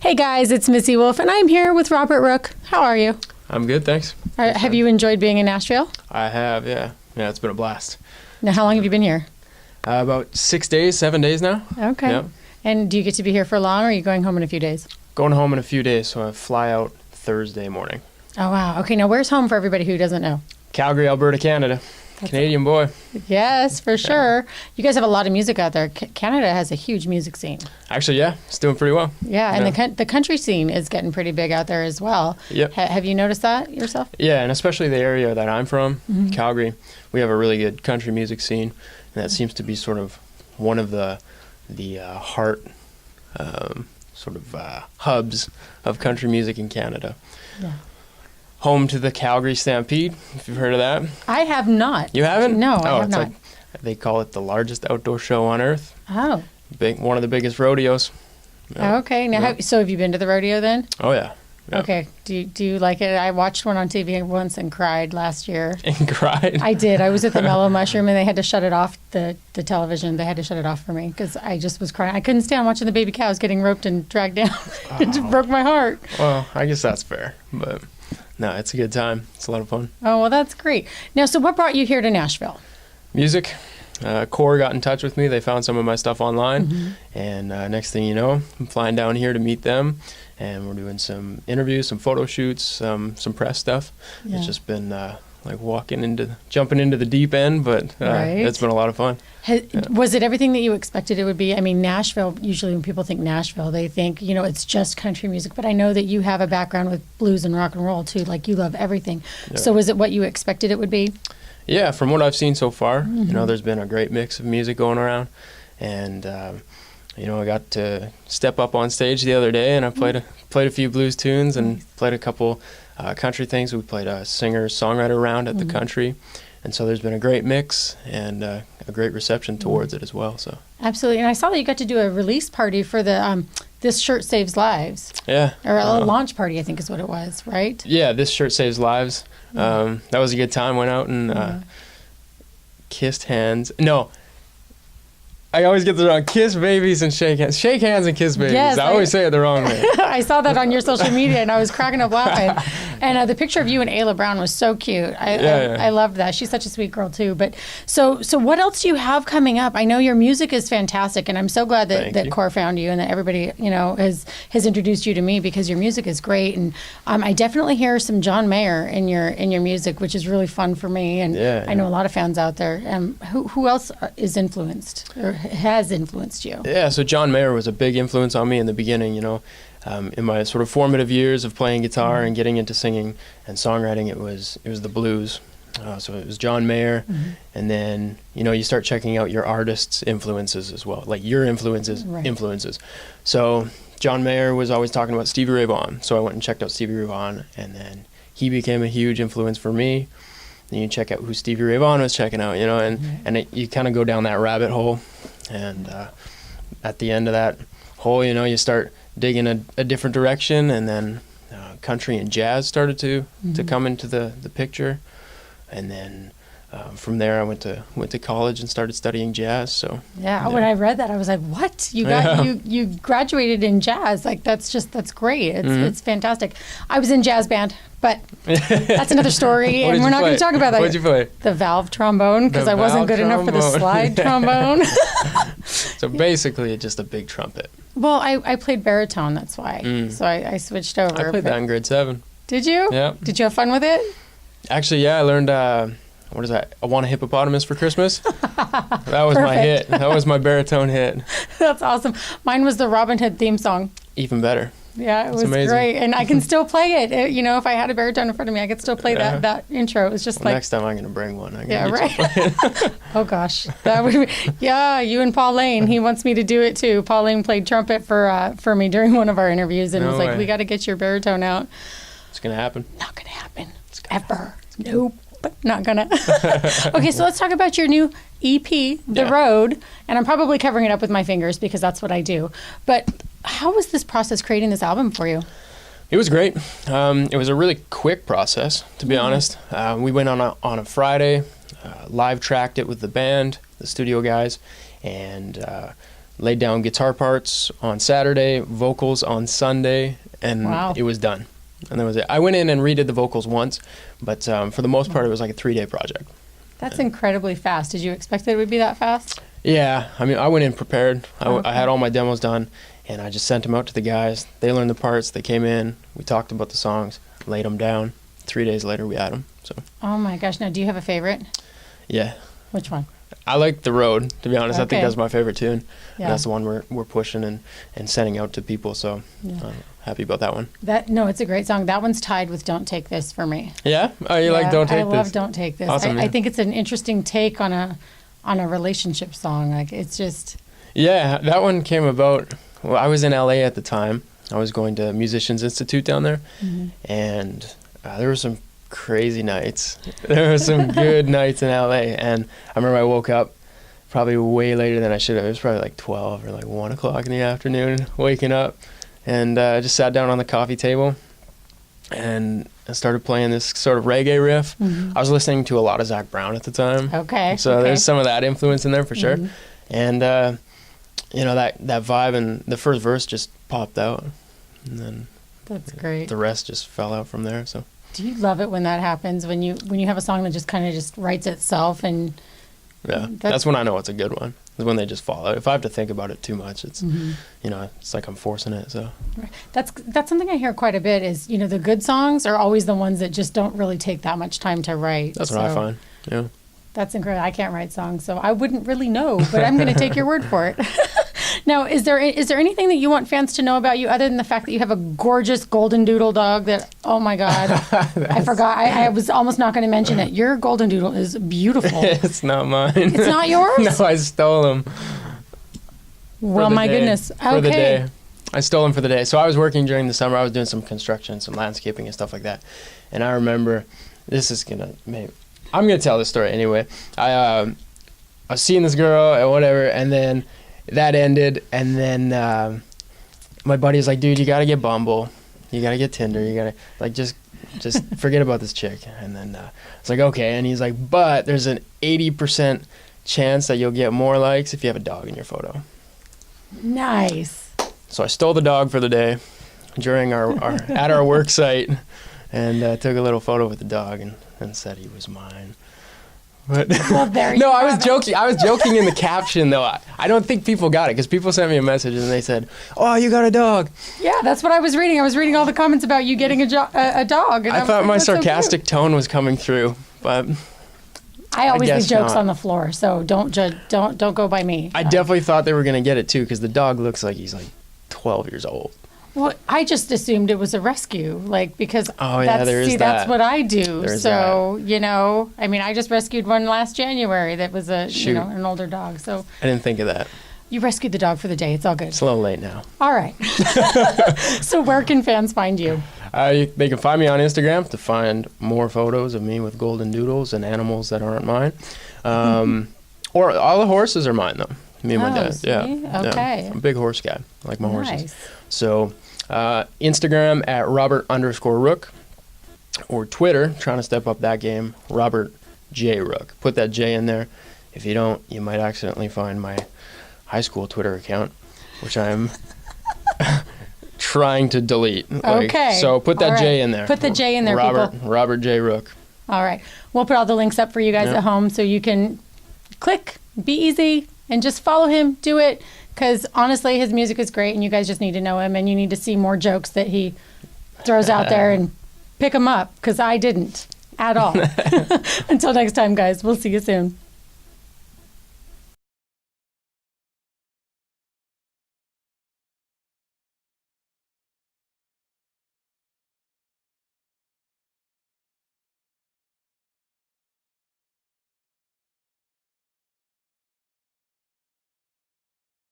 Hey guys, it's Missy Wolf, and I'm here with Robert Rooke. How are you? I'm good, thanks. Have you enjoyed being in Nashville? I have, yeah. Yeah, it's been a blast. Now, how long have you been here? About 7 days now. Okay. Yep. And do you get to be here for long, or are you going home in a few days? Going home in a few days, so I fly out Thursday morning. Oh, wow. Okay, now where's home for everybody who doesn't know? Calgary, Alberta, Canada. Canadian boy. Yes, for sure. You guys have a lot of music out there. Canada has a huge music scene. Actually, yeah, it's doing pretty well. Yeah, and the country scene is getting pretty big out there as well. Yep. Have you noticed that yourself? Yeah, and especially the area that I'm from, Calgary, we have a really good country music scene, and that seems to be sort of one of the heart hubs of country music in Canada. Yeah. Home to the Calgary Stampede, if you've heard of that. I have not. You haven't? No, I have it's not. They call it the largest outdoor show on earth. Oh. One of the biggest rodeos. Yeah. Okay. Now, have you been to the rodeo then? Oh, yeah. Yeah. Okay. Do you like it? I watched one on TV once and cried last year. And cried? I did. I was at the Mellow Mushroom, and they had to shut it off, the television. They had to shut it off for me because I just was crying. I couldn't stand watching the baby cows getting roped and dragged down. It just broke my heart. Well, I guess that's fair, but no, it's a good time. It's a lot of fun. Oh, well, that's great. Now, so what brought you here to Nashville? Music. Core got in touch with me. They found some of my stuff online, and next thing you know, I'm flying down here to meet them, and we're doing some interviews, some photo shoots, some press stuff. Yeah. It's just been like jumping into the deep end, but it's been a lot of fun. Was it everything that you expected it would be? I mean, Nashville, usually when people think Nashville, they think, it's just country music, but I know that you have a background with blues and rock and roll too, like you love everything. Yeah. So was it what you expected it would be? Yeah, from what I've seen so far, there's been a great mix of music going around, and I got to step up on stage the other day, and I played a few blues tunes and played a couple country things. We played a singer-songwriter round at the country, and so there's been a great mix and a great reception towards it as well. So absolutely, and I saw that you got to do a release party for the This Shirt Saves Lives. Yeah, or a launch party, I think is what it was, right? Yeah, This Shirt Saves Lives. That was a good time. Went out and kissed hands. No. I always get the wrong. Kiss babies and shake hands. Shake hands and kiss babies. Yes, I always say it the wrong way. I saw that on your social media, and I was cracking up laughing. And the picture of you and Ayla Brown was so cute. I loved that. She's such a sweet girl, too. But so what else do you have coming up? I know your music is fantastic, and I'm so glad that Core found you and that everybody, has introduced you to me because your music is great. And I definitely hear some John Mayer in your music, which is really fun for me. And I know a lot of fans out there. Who else is influenced or has influenced you? Yeah, so John Mayer was a big influence on me in the beginning, in my sort of formative years of playing guitar and getting into singing and songwriting. It was the blues. So it was John Mayer, and then, you start checking out your artist's influences as well, like your influences. So John Mayer was always talking about Stevie Ray Vaughan, so I went and checked out Stevie Ray Vaughan, and then he became a huge influence for me. Then you check out who Stevie Ray Vaughan was checking out, and you kind of go down that rabbit hole. And at the end of that hole, you start digging a different direction, and then country and jazz started to come into the picture. And then from there, I went to college and started studying jazz. So when I read that, I was like, "What? You graduated in jazz? Like that's great. It's fantastic." I was in jazz band, but that's another story, and we're not going to talk about that. What'd you play? The valve trombone, because I wasn't good enough for the slide trombone. So basically, it's just a big trumpet. Well, I played baritone. That's why. So I switched over. I played that in grade 7. Did you? Yeah. Did you have fun with it? Actually, yeah. I learned. What is that? I Want a Hippopotamus for Christmas? That was my hit. That was my baritone hit. That's awesome. Mine was the Robin Hood theme song. Even better. Yeah, it was great. And I can still play it. If I had a baritone in front of me, I could still play that intro. It was just next time I'm going to bring one. Right. Oh, gosh. That would be, you and Paul Lane. He wants me to do it, too. Paul Lane played trumpet for me during one of our interviews and was like, we got to get your baritone out. It's going to happen. Not going to happen. Ever. Nope. But not gonna. Okay, so let's talk about your new EP, The Road. And I'm probably covering it up with my fingers because that's what I do. But how was this process creating this album for you? It was great. It was a really quick process, to be honest. We went on a Friday, live tracked it with the band, the studio guys, and laid down guitar parts on Saturday, vocals on Sunday, and it was done. And that was it. I went in and redid the vocals once, but for the most part, it was like a 3-day project. That's incredibly fast. Did you expect that it would be that fast? Yeah. I mean, I went in prepared. I had all my demos done, and I just sent them out to the guys. They learned the parts. They came in. We talked about the songs, laid them down. 3 days later, we had them. So. Oh, my gosh. Now, do you have a favorite? Yeah. Which one? I like The Road, to be honest. I think that's my favorite tune. Yeah. And that's the one we're pushing and sending out to people, so I'm happy about that one. No, it's a great song. That one's tied with Don't Take This for me. Yeah? Oh, you like Don't Take This? I love Don't Take This. Awesome, I think it's an interesting take on a relationship song. Like, it's just... Yeah, that one came about... Well, I was in LA at the time. I was going to Musicians Institute down there, and there were some crazy nights. There were some good nights in LA, and I remember I woke up probably way later than I should have. It was probably like 12 or like 1 o'clock in the afternoon, waking up, and I just sat down on the coffee table and I started playing this sort of reggae riff. I was listening to a lot of Zach Brown at the time. So there's some of that influence in there for sure. And you know, that vibe and the first verse just popped out, and then that's great. The rest just fell out from there. So do you love it when that happens, when you have a song that just kind of just writes itself? And yeah, that's when I know it's a good one, is when they just fall out. If I have to think about it too much, it's you know, it's like I'm forcing it. So that's something I hear quite a bit, is, you know, the good songs are always the ones that just don't really take that much time to write. That's what I find. Yeah. That's incredible. I can't write songs, so I wouldn't really know, but I'm going to take your word for it. Now, is there anything that you want fans to know about you, other than the fact that you have a gorgeous golden doodle dog that, oh my God, I forgot. I was almost not going to mention it. Your golden doodle is beautiful. It's not mine. It's not yours? No, I stole him. Well, my goodness. Okay. For the day. I stole him for the day. So I was working during the summer. I was doing some construction, some landscaping and stuff like that. And I remember, I'm going to tell this story anyway. I was seeing this girl and whatever, and then that ended, and then my buddy's like, dude, you got to get Bumble. You got to get Tinder. You got to, like, just forget about this chick. And then it's like, okay. And he's like, but there's an 80% chance that you'll get more likes if you have a dog in your photo. Nice. So I stole the dog for the day during our at our work site, and took a little photo with the dog and said he was mine. But well, there you no, I was joking. I was joking in the caption, though. I don't think people got it, because people sent me a message and they said, "Oh, you got a dog." Yeah, that's what I was reading. I was reading all the comments about you getting a dog. And I thought my sarcastic tone was coming through, but I always leave jokes on the floor, so don't judge. Don't go by me. I definitely thought they were gonna get it too, because the dog looks like he's like 12 years old. Well, I just assumed it was a rescue, like, because that's what I do. You know, I mean, I just rescued one last January that was an older dog. So I didn't think of that. You rescued the dog for the day. It's all good. It's a little late now. All right. So where can fans find you? They can find me on Instagram to find more photos of me with golden doodles and animals that aren't mine. Or all the horses are mine, though. Me and my dad. See? Yeah. Okay. I'm a big horse guy. I like my horses. So Instagram at Robert_Rooke, or Twitter, trying to step up that game, Robert J. Rooke. Put that J in there. If you don't, you might accidentally find my high school Twitter account, which I'm trying to delete. Okay. So put that J in there. Put the J in there, people. Robert J. Rooke. All right. We'll put all the links up for you guys at home, so you can click, be easy, and just follow him. Do it. Because honestly, his music is great, and you guys just need to know him, and you need to see more jokes that he throws out there and pick them up, because I didn't at all. Until next time, guys. We'll see you soon.